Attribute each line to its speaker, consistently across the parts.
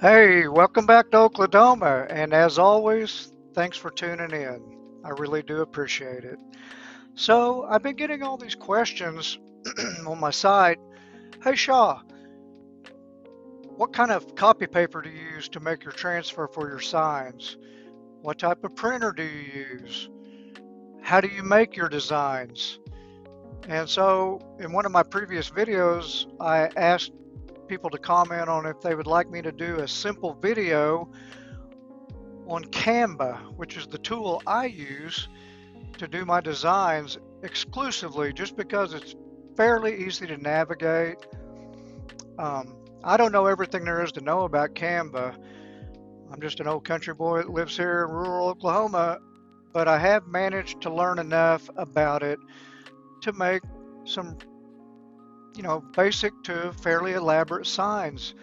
Speaker 1: Hey, welcome back to Okladoma, and as always, thanks for tuning in. I really do appreciate it. So, I've been getting all these questions on my site. Hey, Shaw, what kind of copy paper do you use to make your transfer for your signs? What type of printer do you use? How do you make your designs? And so, in one of my previous videos, I asked people to comment on if they would like me to do a simple video on Canva, which is the tool I use to do my designs exclusively, just because it's fairly easy to navigate. I don't know everything there is to know about Canva. I'm just an old country boy that lives here in rural Oklahoma, but I have managed to learn enough about it to make some, basic to fairly elaborate signs.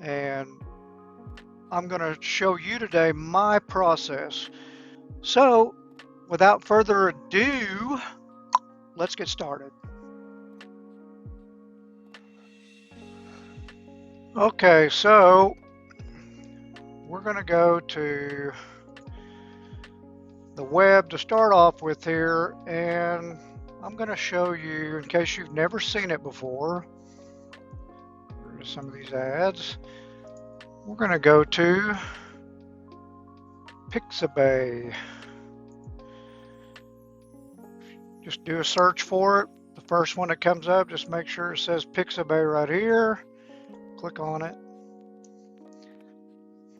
Speaker 1: And I'm going to show you today my process. So, without further ado, let's get started. Okay, so we're going to go to the web to start off with here, and I'm going to show you, in case you've never seen it before, here's some of these ads. We're going to go to Pixabay. Just do a search for it. The first one that comes up, just make sure it says Pixabay right here. Click on it.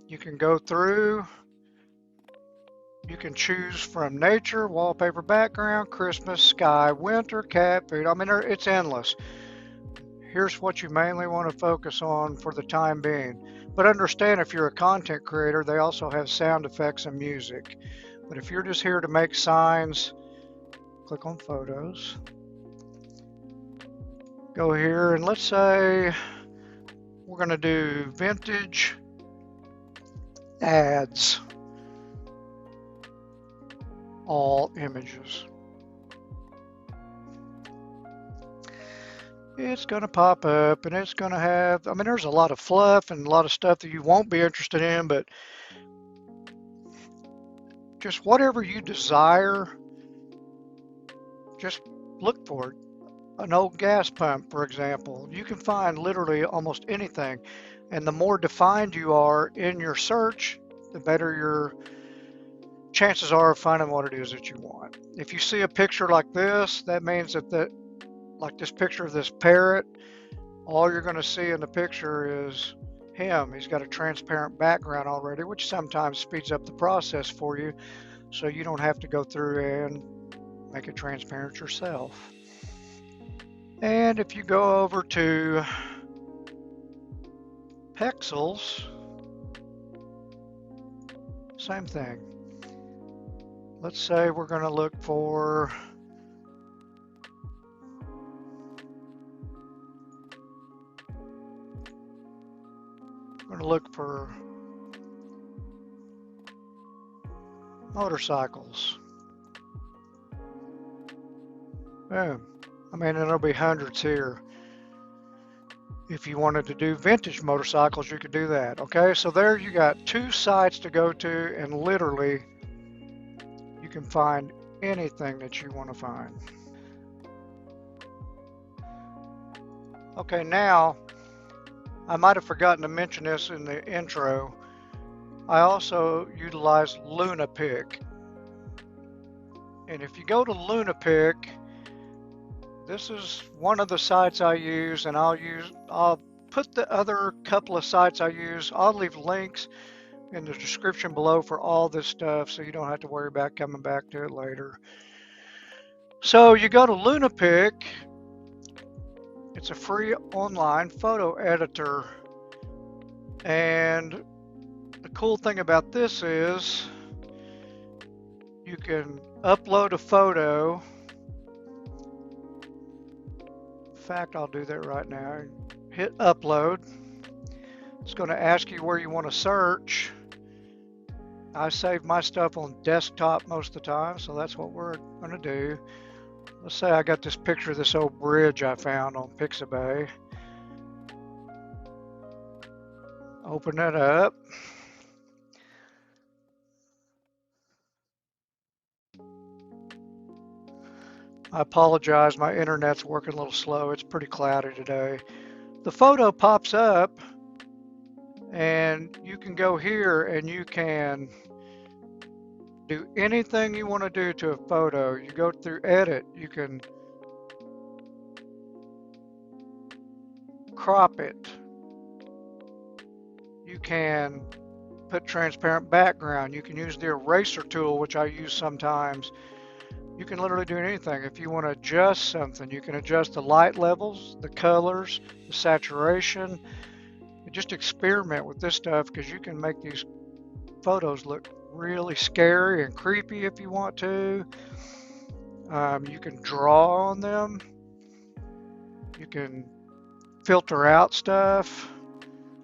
Speaker 1: You can go through. You can choose from nature, wallpaper background, Christmas, sky, winter, cat food. I mean, it's endless. Here's what you mainly want to focus on for the time being. But understand, if you're a content creator, they also have sound effects and music. But if you're just here to make signs, click on photos. Go here, and let's say we're going to do vintage ads, all images. It's going to pop up, and it's going to have, I mean, there's a lot of fluff and a lot of stuff that you won't be interested in, but just whatever you desire, just look for it. An old gas pump, for example. You can find literally almost anything. And the more defined you are in your search, the better your chances are of finding what it is that you want. If you see a picture like this, that means that like this picture of this parrot, all you're going to see in the picture is him. He's got a transparent background already, which sometimes speeds up the process for you, so you don't have to go through and make it transparent yourself. And if you go over to pixels, same thing. Let's say we're going to look for motorcycles. Boom. I mean, there'll be hundreds here. If you wanted to do vintage motorcycles, you could do that. Okay, so there you got two sites to go to, and literally you can find anything that you want to find. Okay, now I might have forgotten to mention this in the intro. I also utilize LunaPic. And if you go to LunaPic, this is one of the sites I use, and I'll put the other couple of sites I use. I'll leave links in the description below for all this stuff, so you don't have to worry about coming back to it later. So you go to LunaPic. It's a free online photo editor, and the cool thing about this is you can upload a photo. In fact, I'll do that right now. Hit upload. It's going to ask you where you want to search. I save my stuff on desktop most of the time, so that's what we're going to do. Let's say I got this picture of this old bridge I found on Pixabay. Open it up. I apologize, my internet's working a little slow. It's pretty cloudy today. The photo pops up and you can go here and you can do anything you want to do to a photo. You go through edit, you can crop it. You can put transparent background. You can use the eraser tool, which I use sometimes. You can literally do anything. If you want to adjust something, you can adjust the light levels, the colors, the saturation. You just experiment with this stuff because you can make these photos look really scary and creepy if you want to. You can draw on them. You can filter out stuff.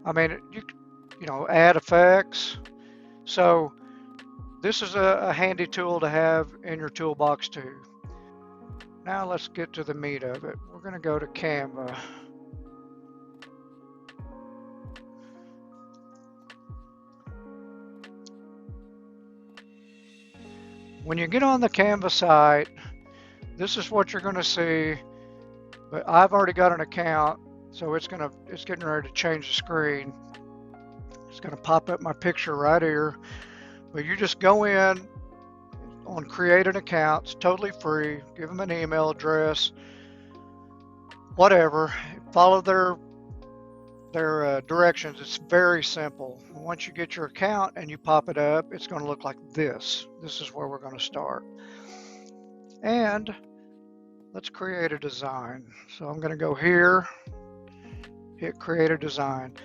Speaker 1: I mean, you know, add effects. So this is a handy tool to have in your toolbox too. Now let's get to the meat of it. We're going to go to Canva. When you get on the Canva site, this is what you're going to see. But I've already got an account, so it's getting ready to change the screen. It's going to pop up my picture right here. But you just go in on create an account. It's totally free. Give them an email address, whatever. Follow their directions. It's very simple. Once you get your account and you pop it up, it's going to look like this. This is where we're going to start. And let's create a design. So I'm going to go here, hit create a design.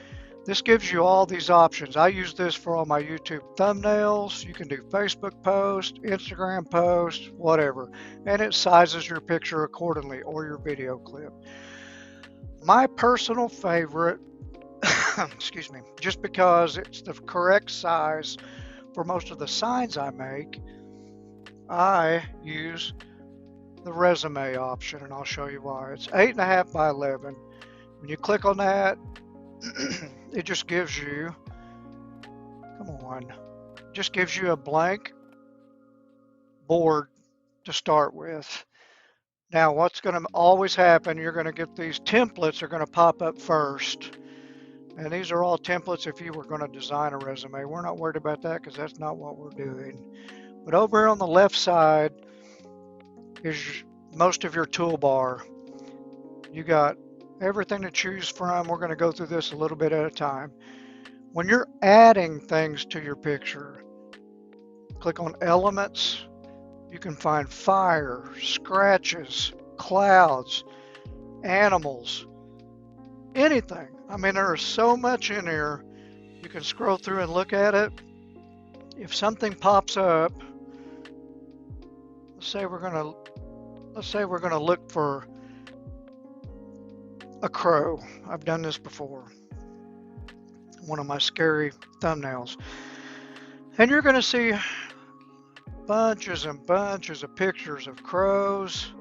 Speaker 1: This gives you all these options. I use this for all my YouTube thumbnails. You can do Facebook posts, Instagram posts, whatever. And it sizes your picture accordingly, or your video clip. My personal favorite, excuse me, just because it's the correct size for most of the signs I make, I use the resume option, and I'll show you why. It's 8.5 by 11. When you click on that, it just gives you, just gives you a blank board to start with. Now, what's going to always happen, you're going to get these templates are going to pop up first. And these are all templates if you were going to design a resume. We're not worried about that because that's not what we're doing. But over here on the left side is most of your toolbar. You got everything to choose from. We're going to go through this a little bit at a time. When you're adding things to your picture, click on elements. You can find fire, scratches, clouds, animals, anything. I mean, there is so much in here. You can scroll through and look at it. If something pops up, let's say we're going to look for a crow. I've done this before. One of my scary thumbnails. And you're going to see bunches and bunches of pictures of crows.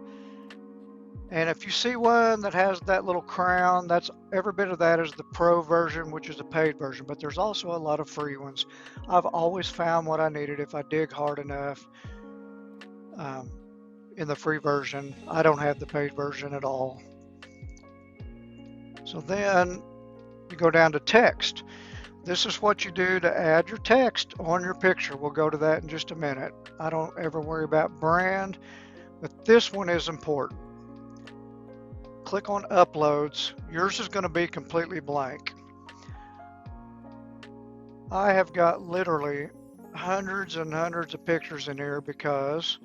Speaker 1: And if you see one that has that little crown, that's every bit of that is the pro version, which is the paid version. But there's also a lot of free ones. I've always found what I needed if I dig hard enough in the free version. I don't have the paid version at all. So then you go down to text. This is what you do to add your text on your picture. We'll go to that in just a minute. I don't ever worry about brand, but this one is important. Click on uploads. Yours is going to be completely blank. I have got literally hundreds and hundreds of pictures in here because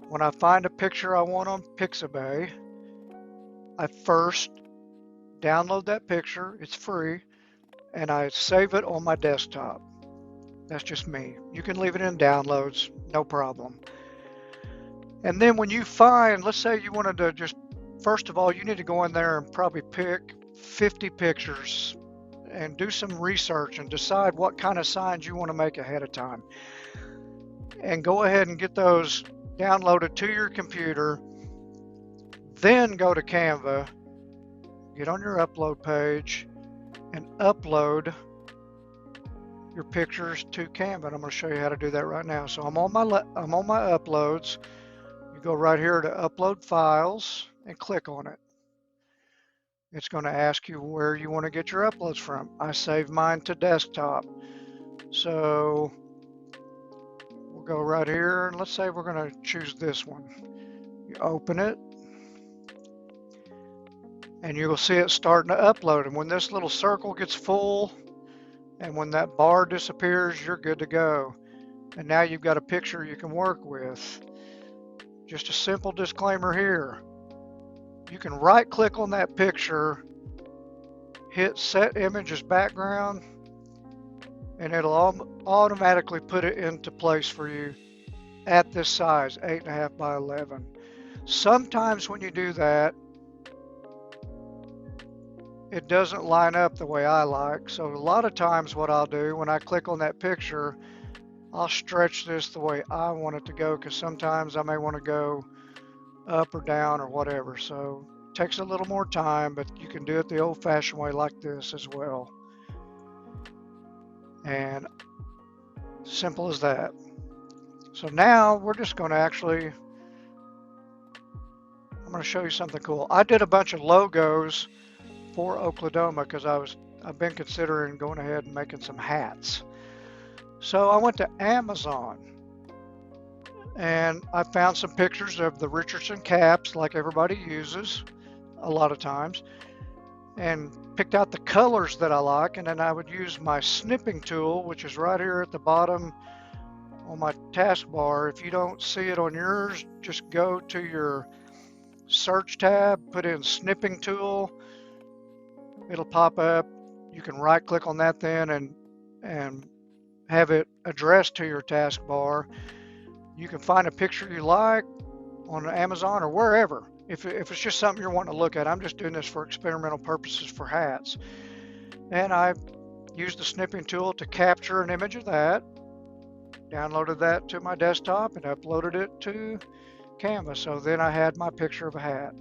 Speaker 1: when I find a picture I want on Pixabay, I first download that picture. It's free. And I save it on my desktop. That's just me. You can leave it in downloads, no problem. And then when you find, let's say you wanted to just, first of all, you need to go in there and probably pick 50 pictures and do some research and decide what kind of signs you want to make ahead of time. And go ahead and get those downloaded to your computer. Then go to Canva, get on your upload page, and upload your pictures to Canva. And I'm going to show you how to do that right now. So I'm on my uploads. You go right here to upload files and click on it. It's going to ask you where you want to get your uploads from. I saved mine to desktop. So we'll go right here and let's say we're going to choose this one. You open it and you will see it starting to upload. And when this little circle gets full and when that bar disappears, you're good to go. And now you've got a picture you can work with. Just a simple disclaimer here. You can right click on that picture, hit set image as background, and it'll automatically put it into place for you at this size, 8.5 by 11. Sometimes when you do that, it doesn't line up the way I like. So a lot of times what I'll do when I click on that picture, I'll stretch this the way I want it to go, because sometimes I may want to go up or down or whatever. So it takes a little more time, but you can do it the old-fashioned way like this as well. And simple as that. So now we're just going to I'm going to show you something cool. I did a bunch of logos for Okladoma because I've been considering going ahead and making some hats. So I went to Amazon and I found some pictures of the Richardson caps like everybody uses a lot of times, and picked out the colors that I like, and then I would use my snipping tool, which is right here at the bottom on my taskbar. If you don't see it on yours, just go to your search tab, put in snipping tool, it'll pop up. You can right click on that then and have it addressed to your taskbar. You can find a picture you like on Amazon or wherever. If it's just something you're wanting to look at. I'm just doing this for experimental purposes for hats. And I used the snipping tool to capture an image of that, downloaded that to my desktop and uploaded it to Canva. So then I had my picture of a hat.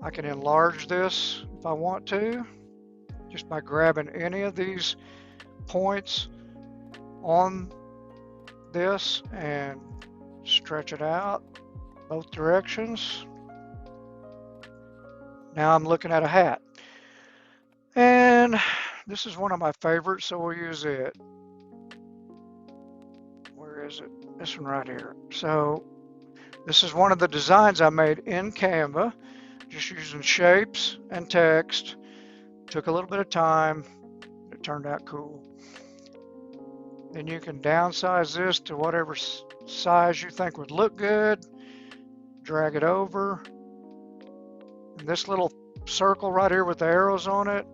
Speaker 1: I can enlarge this if I want to, just by grabbing any of these points on this and stretch it out both directions. Now I'm looking at a hat, and this is one of my favorites, so we'll use it. Where is it? This one right here. So this is one of the designs I made in Canva, just using shapes and text. Took a little bit of time. It turned out cool. Then you can downsize this to whatever size you think would look good. Drag it over. And this little circle right here with the arrows on it,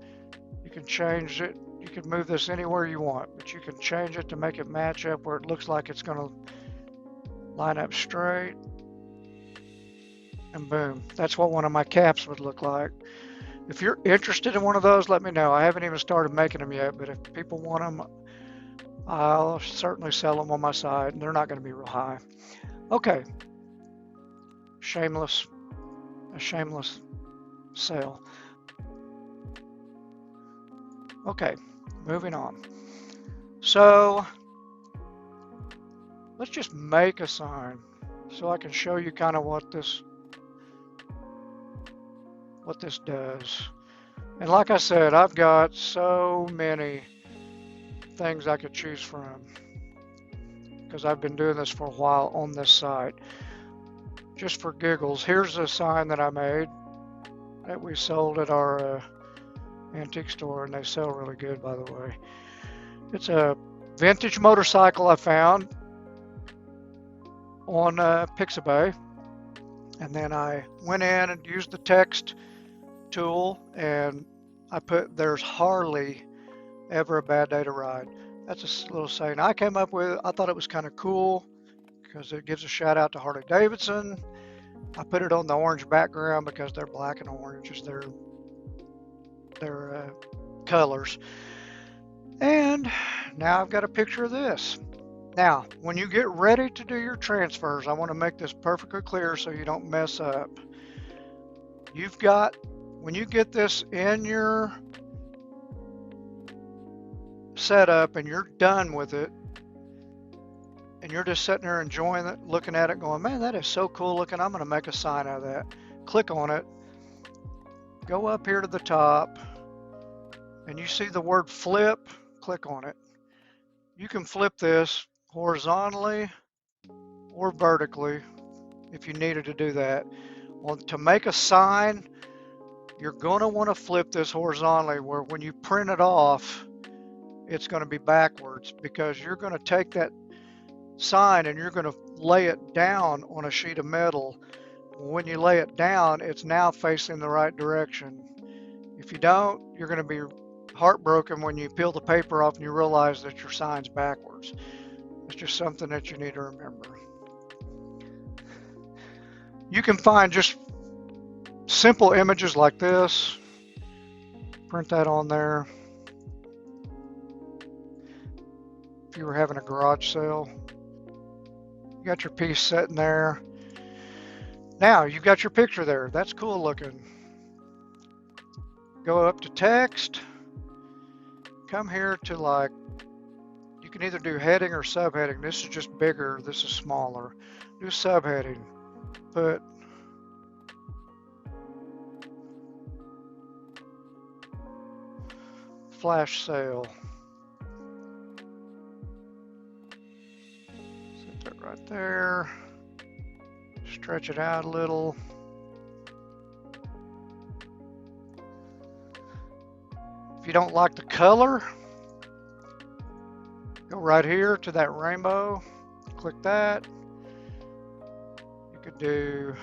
Speaker 1: you can change it. You can move this anywhere you want, but you can change it to make it match up where it looks like it's going to line up straight. And boom, that's what one of my caps would look like. If you're interested in one of those, let me know. I haven't even started making them yet, but if people want them, I'll certainly sell them on my side, and they're not going to be real high. Okay, a shameless sale. Okay, moving on. So let's just make a sign so I can show you kind of what this does. And like I said, I've got so many things I could choose from because I've been doing this for a while on this site. Just for giggles, here's a sign that I made that we sold at our antique store, and they sell really good, by the way. It's a vintage motorcycle I found on Pixabay, and then I went in and used the text tool, and I put, "There's hardly ever a bad day to ride." That's a little saying I came up with. I thought it was kind of cool because it gives a shout out to Harley Davidson. I put it on the orange background because they're black and orange is their colors. And now I've got a picture of this. Now, when you get ready to do your transfers, I want to make this perfectly clear so you don't mess up. When you get this in your setup and you're done with it, and you're just sitting there enjoying it, looking at it, going, man, that is so cool looking, I'm going to make a sign out of that. Click on it, go up here to the top, and you see the word flip, click on it. You can flip this horizontally or vertically if you needed to do that. Well, to make a sign, you're going to want to flip this horizontally, where when you print it off, it's going to be backwards, because you're going to take that sign and you're going to lay it down on a sheet of metal. When you lay it down, it's now facing the right direction. If you don't, you're going to be heartbroken when you peel the paper off and you realize that your sign's backwards. It's just something that you need to remember. You can find just simple images like this, print that on there. If you were having a garage sale, you got your piece sitting there. Now you've got your picture there. That's cool looking. Go up to text. Come here to, like, you can either do heading or subheading. This is just bigger. This is smaller. Do subheading. Put flash sale. Set that right there. Stretch it out a little. If you don't like the color, go right here to that rainbow, click that. You could do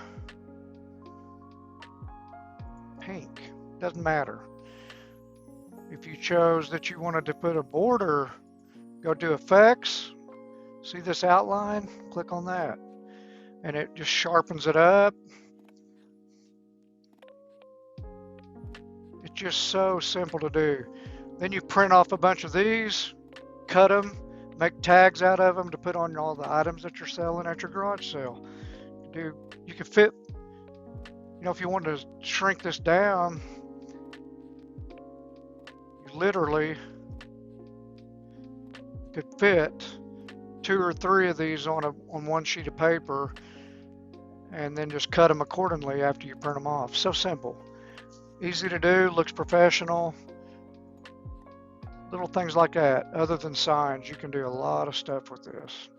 Speaker 1: pink, doesn't matter. If you chose that you wanted to put a border, go to effects, see this outline, click on that, and it just sharpens it up. It's just so simple to do. Then you print off a bunch of these, cut them, make tags out of them to put on all the items that you're selling at your garage sale. You can fit, if you want to shrink this down, you literally could fit 2 or 3 of these on one sheet of paper, and then just cut them accordingly after you print them off. So simple. Easy to do, looks professional. Little things like that. Other than signs, you can do a lot of stuff with this.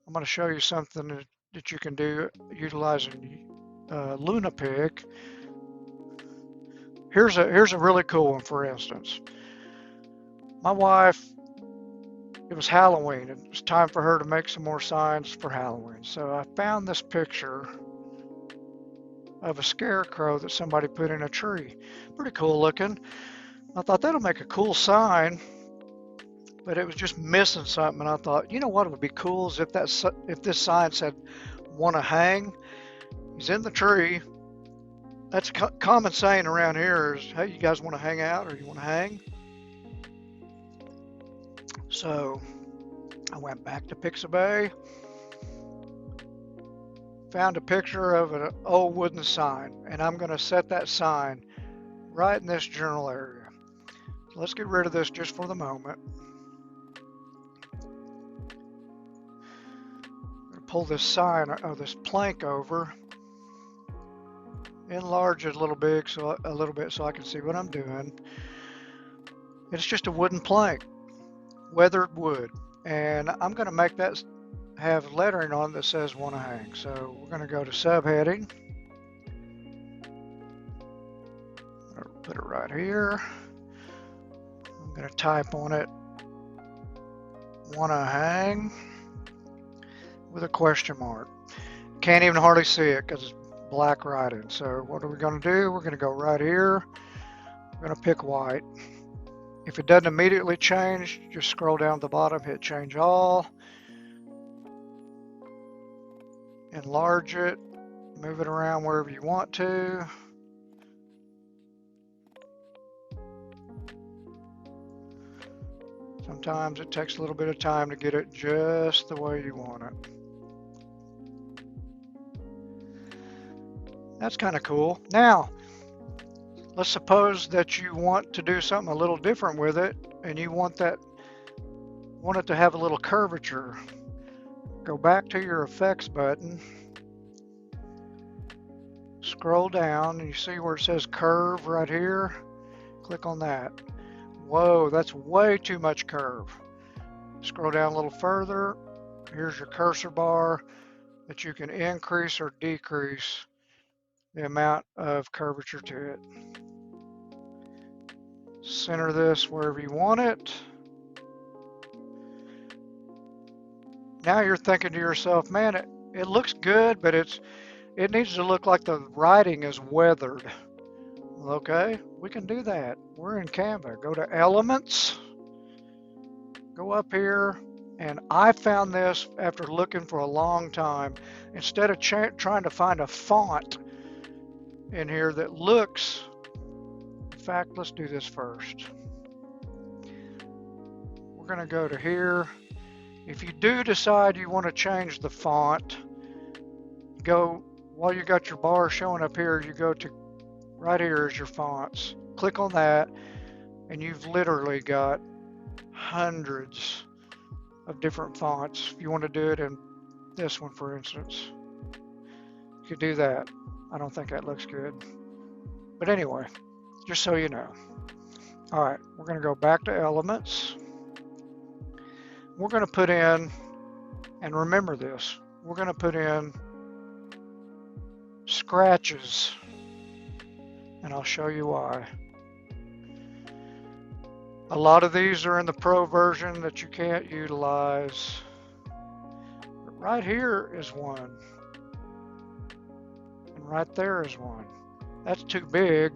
Speaker 1: I'm going to show you something that you can do utilizing LunaPic. Here's a really cool one, for instance. My wife, it was Halloween. It was time for her to make some more signs for Halloween. So I found this picture of a scarecrow that somebody put in a tree. Pretty cool looking. I thought that'll make a cool sign, but it was just missing something. And I thought, you know what would be cool is if this sign said "wanna hang." He's in the tree. That's a common saying around here is, hey, you guys want to hang out or you want to hang? So I went back to Pixabay, found a picture of an old wooden sign, and I'm going to set that sign right in this journal area. So let's get rid of this just for the moment. I'm going to pull this sign or this plank over, enlarge it a little bit so I can see what I'm doing. It's just a wooden plank, weathered wood, and I'm going to make that have lettering on it that says "wanna hang." So we're going to go to subheading. Put it right here. I'm going to type on it "wanna hang" with a question mark. Can't even hardly see it because it's black writing. So what are we going to do? We're going to go right here. We're going to pick white. If it doesn't immediately change, just scroll down to the bottom, hit change all. Enlarge it, move it around wherever you want to. Sometimes it takes a little bit of time to get it just the way you want it. That's kind of cool. Now, let's suppose that you want to do something a little different with it, and you want it to have a little curvature. Go back to your effects button, scroll down, and you see where it says curve right here. Click on that. Whoa, that's way too much curve. Scroll down a little further. Here's your cursor bar that you can increase or decrease the amount of curvature to it. Center this wherever you want it. Now you're thinking to yourself, man, it looks good, but it needs to look like the writing is weathered. Okay, we can do that. We're in Canva. Go to Elements, go up here, and I found this after looking for a long time. Instead of trying to find a font in here that looks, in fact, let's do this first. We're going to go to here. If you do decide you want to change the font, go, while you got your bar showing up here, you go to right here is your fonts. Click on that, and you've literally got hundreds of different fonts. If you want to do it in this one, for instance, you could do that. I don't think that looks good. But anyway, just so you know. All right, we're going to go back to Elements. We're going to put in, and remember this, we're going to put in scratches. And I'll show you why. A lot of these are in the Pro version that you can't utilize. But right here is one. And right there is one. That's too big.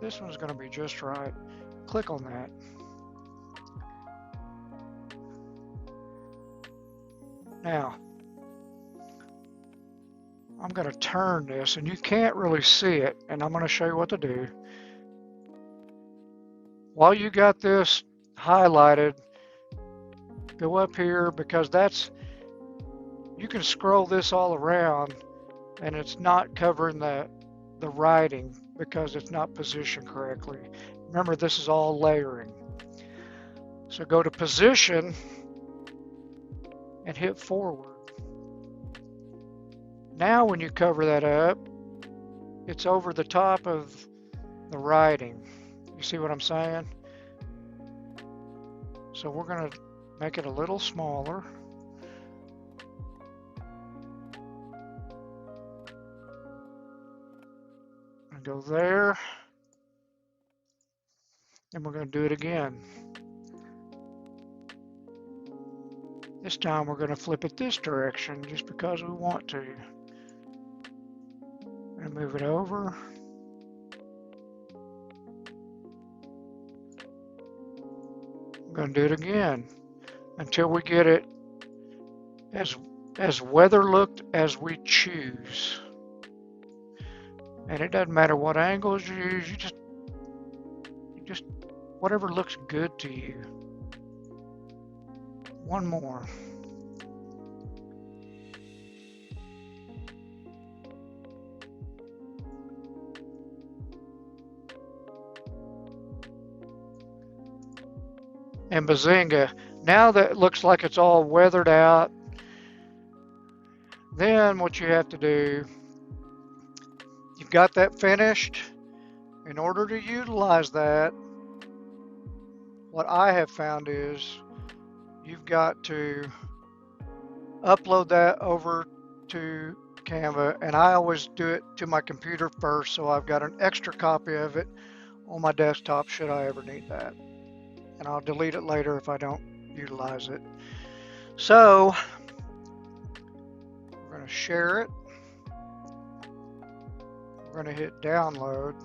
Speaker 1: This one's going to be just right. Click on that. Now, I'm going to turn this, and you can't really see it, and I'm going to show you what to do. While you got this highlighted, go up here, because you can scroll this all around, and it's not covering the writing because it's not positioned correctly. Remember, this is all layering. So go to Position and hit forward. Now when you cover that up, it's over the top of the writing. You see what I'm saying? So we're going to make it a little smaller. And go there. And we're going to do it again. This time we're going to flip it this direction just because we want to. And move it over. I'm going to do it again until we get it as weather looked as we choose. And it doesn't matter what angles you use, you just whatever looks good to you. One more. And bazinga, now that it looks like it's all weathered out, then what you have to do, you've got that finished. In order to utilize that, what I have found is you've got to upload that over to Canva, and I always do it to my computer first, so I've got an extra copy of it on my desktop should I ever need that. And I'll delete it later if I don't utilize it. So we're going to share it. We're going to hit download.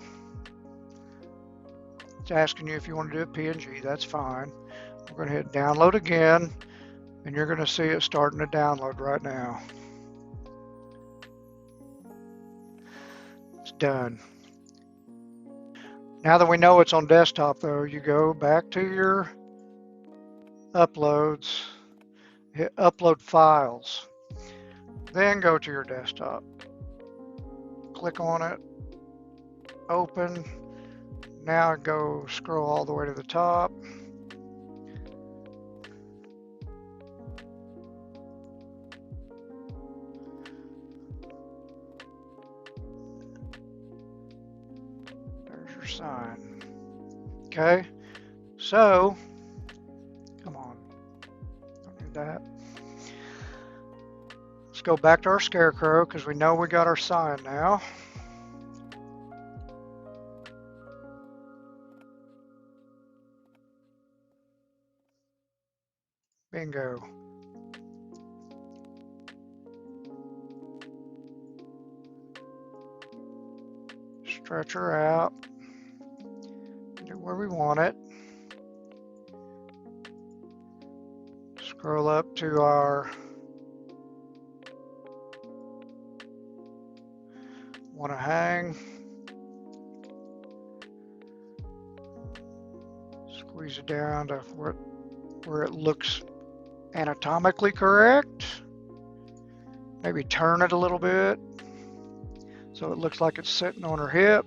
Speaker 1: It's asking you if you want to do a PNG. That's fine. We're going to hit download again, and you're going to see it starting to download right now. It's done. Now that we know it's on desktop, though, you go back to your uploads, hit upload files, then go to your desktop. Click on it, open, Now go scroll all the way to the top. There's your sign. Okay, so come on, don't need that. Let's go back to our scarecrow because we know we got our sign now. Bingo. Stretch her out. Do where we want it. Scroll up to our want to hang. Squeeze it down to where it looks anatomically correct. Maybe turn it a little bit so it looks like it's sitting on her hip.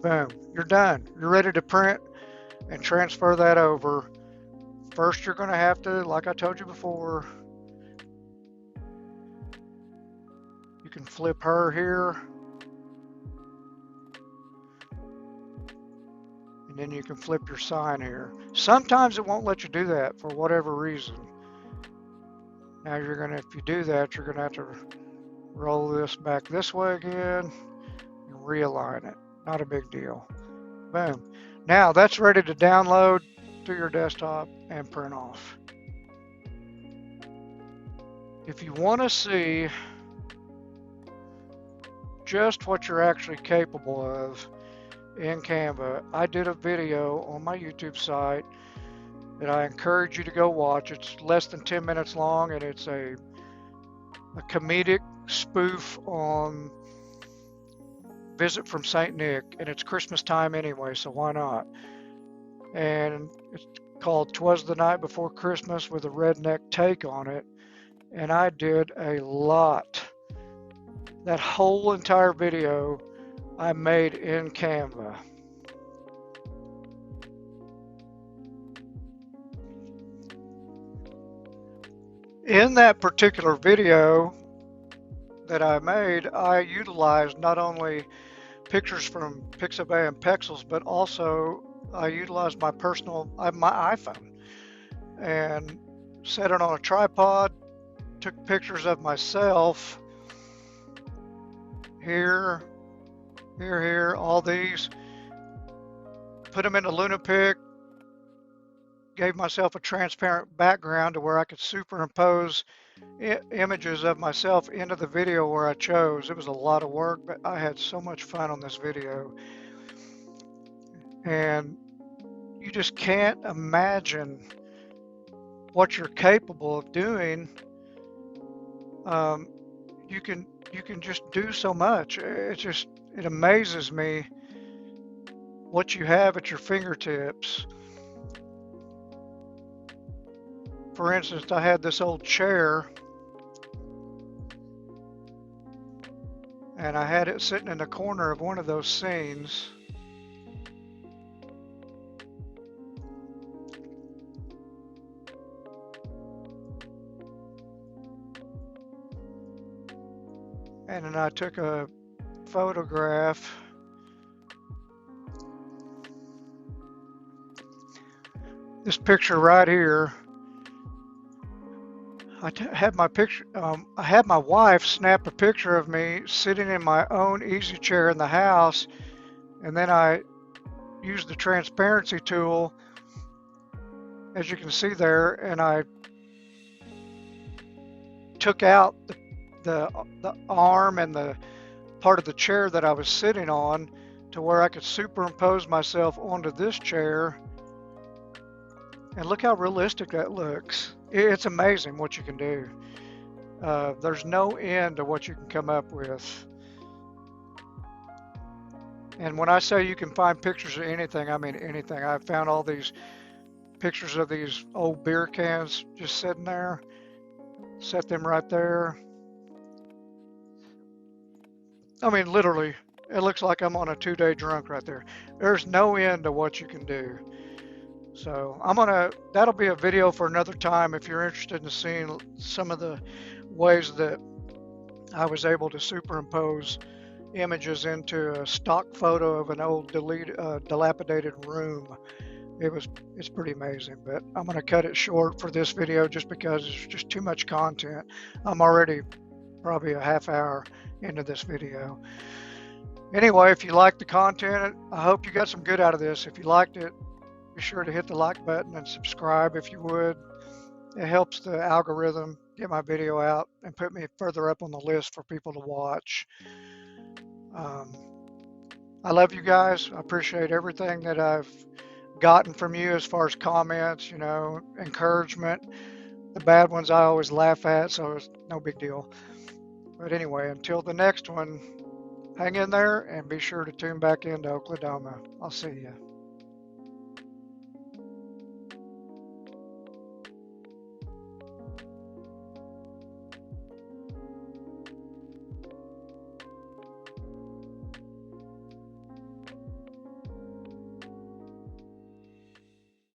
Speaker 1: Boom, you're done. You're ready to print and transfer that over. First, you're going to have to, like I told you before, you can flip her here. And then you can flip your sign here. Sometimes it won't let you do that for whatever reason. Now you're going to, if you do that, you're going to have to roll this back this way again and realign it. Not a big deal. Boom. Now that's ready to download to your desktop and print off. If you want to see just what you're actually capable of in Canva, I did a video on my YouTube site that I encourage you to go watch. It's less than 10 minutes long, and it's a comedic spoof on Visit from St. Nick, and it's Christmas time anyway, so why not? And it's called 'Twas the Night Before Christmas with a redneck take on it, and I did a lot. That whole entire video I made in Canva. In that particular video that I made, I utilized not only pictures from Pixabay and Pexels, but also I utilized my iPhone and set it on a tripod, took pictures of myself here, all these, put them into LunaPic, gave myself a transparent background to where I could superimpose images of myself into the video where I chose. It was a lot of work, but I had so much fun on this video. And you just can't imagine what you're capable of doing. You can just do so much. It amazes me what you have at your fingertips. For instance, I had this old chair, and I had it sitting in the corner of one of those scenes. And then I took a photograph. This picture right here, I had my wife snap a picture of me sitting in my own easy chair in the house, and then I used the transparency tool, as you can see there, and I took out the arm and the part of the chair that I was sitting on to where I could superimpose myself onto this chair. And look how realistic that looks. It's amazing what you can do. There's no end to what you can come up with. And when I say you can find pictures of anything, I mean anything. I found all these pictures of these old beer cans just sitting there. Set them right there. I mean, literally It looks like I'm on a 2-day drunk right there. There's no end to what you can do. So that'll be a video for another time if you're interested in seeing some of the ways that I was able to superimpose images into a stock photo of an old dilapidated room. It's pretty amazing, but I'm going to cut it short for this video just because it's just too much content. I'm already probably a half hour into this video. Anyway, if you like the content, I hope you got some good out of this. If you liked it, be sure to hit the like button and subscribe if you would. It helps the algorithm get my video out and put me further up on the list for people to watch. I love you guys. I appreciate everything that I've gotten from you as far as comments, encouragement. The bad ones I always laugh at, so it's no big deal. But anyway, until the next one, hang in there and be sure to tune back into Okladoma. I'll see you.